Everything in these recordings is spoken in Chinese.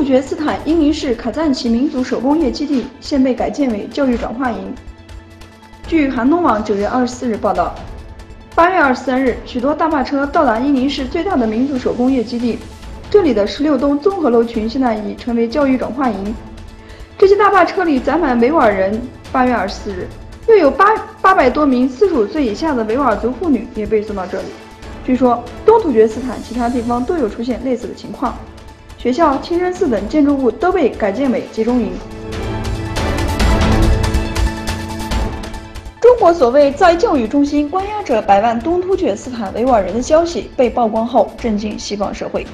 厥斯坦伊宁市卡赞奇民族手工业基地现被改建为教育转化营。据韩东网9月24日报道，8月23日，许多大巴车到达伊宁市最大的民族手工业基地，这里的16栋综合楼群现在已成为教育转化营。这些大巴车里载满维吾尔人。8月24日，又有800多名45岁以下的维吾尔族妇女也被送到这里。据说，东突厥斯坦其他地方都有出现类似的情况。学校、清真寺等建筑物都被改建为集中营。中国所谓在教育中心关押着100万东突厥斯坦维吾尔人的消息被曝光后，震惊西方社会。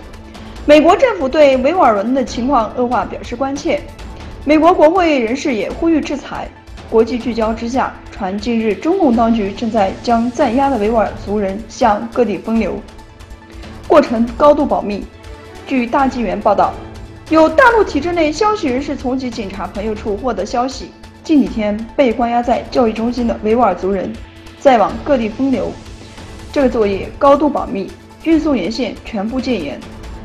美国政府对维吾尔人的情况恶化表示关切，美国国会人士也呼吁制裁。国际聚焦之下，传近日中共当局正在将暂押的维吾尔族人向各地分流，过程高度保密。据大纪元报道，有大陆体制内消息人士从其警察朋友处获得消息，近几天被关押在教育中心的维吾尔族人再往各地分流，这个作业高度保密，运送沿线全部戒严。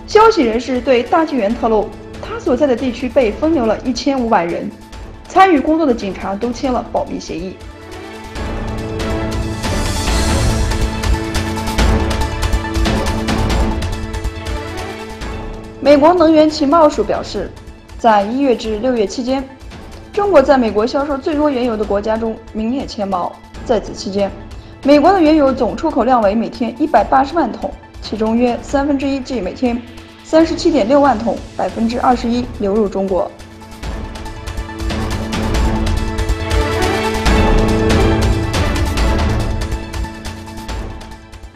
消息人士对大纪元透露，他所在的地区被分流了1500人。参与工作的警察都签了保密协议。美国能源情报署表示，在1月至6月期间，中国在美国销售最多原油的国家中名列前茅。在此期间，美国的原油总出口量为每天180万桶，其中约1/3，即每天37.6万桶，21%流入中国。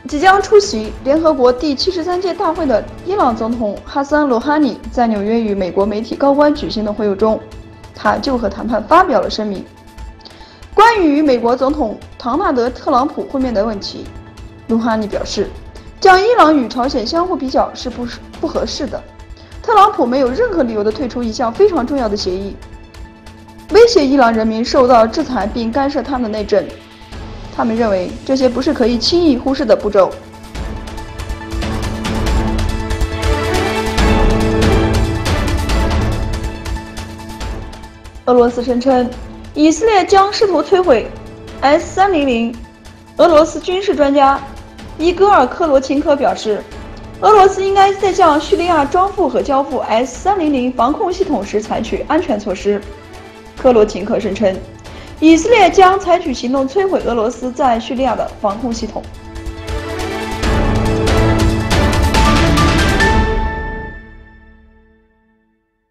即将出席联合国第73届大会的伊朗总统哈桑·罗哈尼在纽约与美国媒体高官举行的会晤中，他就和谈判发表了声明。关于与美国总统唐纳德·特朗普会面的问题，罗哈尼表示，将伊朗与朝鲜相互比较是不合适的。特朗普没有任何理由地退出一项非常重要的协议，威胁伊朗人民受到制裁并干涉他们的内政。他们认为这些不是可以轻易忽视的步骤。俄罗斯声称，以色列将试图摧毁 S-300。俄罗斯军事专家伊戈尔·克罗琴科表示，俄罗斯应该在向叙利亚装付和交付 S-300防控系统时采取安全措施。克罗琴科声称，以色列将采取行动摧毁俄罗斯在叙利亚的防空系统。